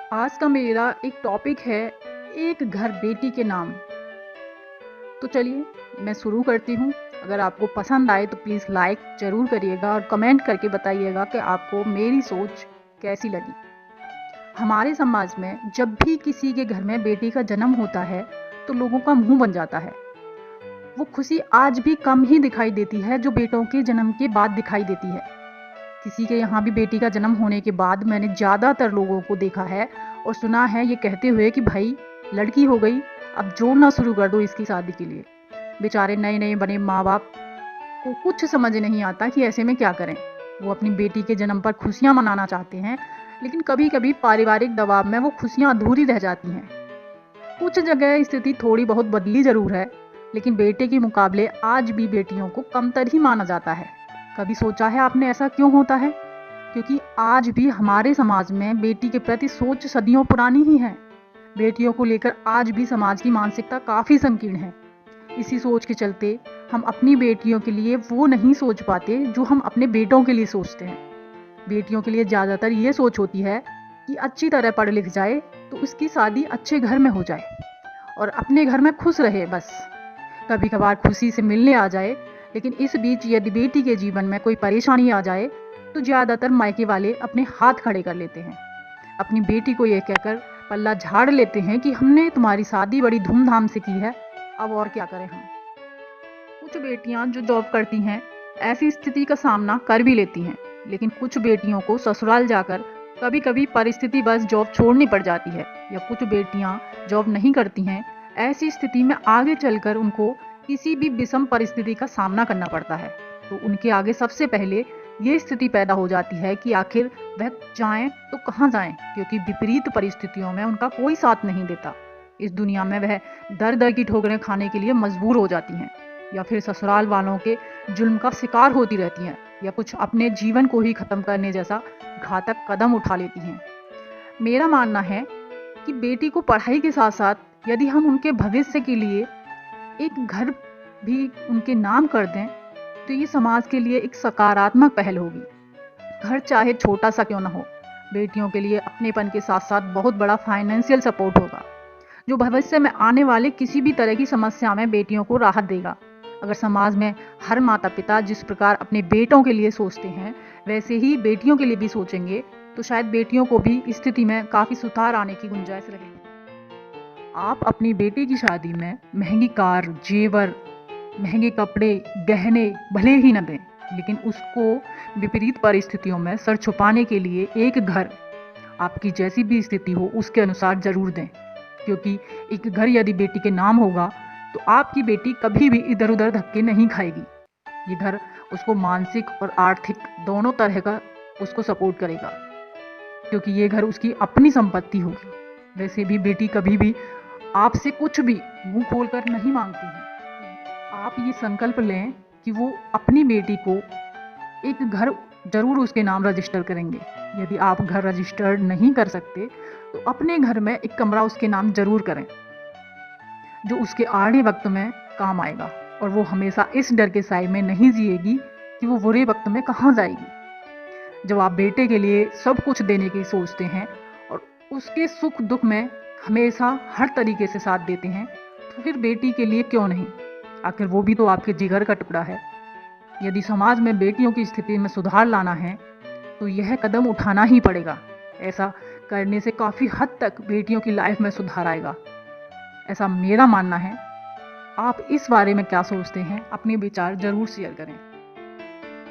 आज का मेरा एक टॉपिक है, एक घर बेटी के नाम। तो चलिए मैं शुरू करती हूँ। अगर आपको पसंद आए तो प्लीज़ लाइक ज़रूर करिएगा और कमेंट करके बताइएगा कि आपको मेरी सोच कैसी लगी। हमारे समाज में जब भी किसी के घर में बेटी का जन्म होता है तो लोगों का मुंह बन जाता है। वो खुशी आज भी कम ही दिखाई देती है जो बेटों के जन्म के बाद दिखाई देती है। किसी के यहाँ भी बेटी का जन्म होने के बाद मैंने ज़्यादातर लोगों को देखा है और सुना है ये कहते हुए कि भाई लड़की हो गई, अब जोड़ना शुरू कर दो इसकी शादी के लिए। बेचारे नए नए बने माँ बाप को कुछ समझ नहीं आता कि ऐसे में क्या करें। वो अपनी बेटी के जन्म पर खुशियाँ मनाना चाहते हैं, लेकिन कभी कभी पारिवारिक दबाव में वो खुशियाँ अधूरी रह जाती हैं। कुछ जगह स्थिति थोड़ी बहुत बदली ज़रूर है, लेकिन बेटे के मुकाबले आज भी बेटियों को कमतर ही माना जाता है। कभी सोचा है आपने ऐसा क्यों होता है? क्योंकि आज भी हमारे समाज में बेटी के प्रति सोच सदियों पुरानी ही है। बेटियों को लेकर आज भी समाज की मानसिकता काफ़ी संकीर्ण है। इसी सोच के चलते हम अपनी बेटियों के लिए वो नहीं सोच पाते जो हम अपने बेटों के लिए सोचते हैं। बेटियों के लिए ज़्यादातर ये सोच होती है कि अच्छी तरह पढ़ लिख जाए तो उसकी शादी अच्छे घर में हो जाए और अपने घर में खुश रहे बस। कभी कभार खुशी से मिलने आ जाए, लेकिन इस बीच यदि बेटी के जीवन में कोई परेशानी आ जाए तो ज़्यादातर मायके वाले अपने हाथ खड़े कर लेते हैं। अपनी बेटी को ये कहकर पल्ला झाड़ लेते हैं कि हमने तुम्हारी शादी बड़ी धूमधाम से की है, अब और क्या करें हम। कुछ बेटियां जो जॉब करती हैं ऐसी स्थिति का सामना कर भी लेती हैं, लेकिन कुछ बेटियों को ससुराल जाकर कभी कभी परिस्थिति बस जॉब छोड़नी पड़ जाती है, या कुछ बेटियां जॉब नहीं करती हैं। ऐसी स्थिति में आगे चलकर उनको किसी भी विषम परिस्थिति का सामना करना पड़ता है, तो उनके आगे सबसे पहले ये स्थिति पैदा हो जाती है कि आखिर वह जाएं तो कहाँ जाएं, क्योंकि विपरीत परिस्थितियों में उनका कोई साथ नहीं देता। इस दुनिया में वह दर दर की ठोकरें खाने के लिए मजबूर हो जाती हैं, या फिर ससुराल वालों के जुल्म का शिकार होती रहती हैं, या कुछ अपने जीवन को ही खत्म करने जैसा घातक कदम उठा लेती हैं। मेरा मानना है कि बेटी को पढ़ाई के साथ साथ यदि हम उनके भविष्य के लिए एक घर भी उनके नाम कर दें तो ये समाज के लिए एक सकारात्मक पहल होगी। घर चाहे छोटा सा क्यों ना हो, बेटियों के लिए अपनेपन के साथ साथ बहुत बड़ा फाइनेंशियल सपोर्ट होगा, जो भविष्य में आने वाले किसी भी तरह की समस्या में बेटियों को राहत देगा। अगर समाज में हर माता पिता जिस प्रकार अपने बेटों के लिए सोचते हैं वैसे ही बेटियों के लिए भी सोचेंगे तो शायद बेटियों को भी स्थिति में काफ़ी सुधार आने की गुंजाइश रहेगी। आप अपनी बेटी की शादी में महंगी कार, जेवर, महंगे कपड़े, गहने भले ही न दें, लेकिन उसको विपरीत परिस्थितियों में सर छुपाने के लिए एक घर आपकी जैसी भी स्थिति हो उसके अनुसार जरूर दें। क्योंकि एक घर यदि बेटी के नाम होगा तो आपकी बेटी कभी भी इधर उधर धक्के नहीं खाएगी। ये घर उसको मानसिक और आर्थिक दोनों तरह का उसको सपोर्ट करेगा, क्योंकि ये घर उसकी अपनी संपत्ति होगी। वैसे भी बेटी कभी भी आपसे कुछ भी मुंह खोलकर नहीं मांगती है। आप ये संकल्प लें कि वो अपनी बेटी को एक घर जरूर उसके नाम रजिस्टर करेंगे। यदि आप घर रजिस्टर नहीं कर सकते तो अपने घर में एक कमरा उसके नाम जरूर करें, जो उसके आने वक्त में काम आएगा, और वो हमेशा इस डर के साए में नहीं जिएगी कि वो बुरे वक्त में कहाँ जाएगी। जब आप बेटे के लिए सब कुछ देने की सोचते हैं और उसके सुख दुख में हमेशा हर तरीके से साथ देते हैं, तो फिर बेटी के लिए क्यों नहीं, आखिर वो भी तो आपके जिगर का टुकड़ा है। यदि समाज में बेटियों की स्थिति में सुधार लाना है तो यह कदम उठाना ही पड़ेगा। ऐसा करने से काफ़ी हद तक बेटियों की लाइफ में सुधार आएगा, ऐसा मेरा मानना है। आप इस बारे में क्या सोचते हैं? अपने विचार ज़रूर शेयर करें।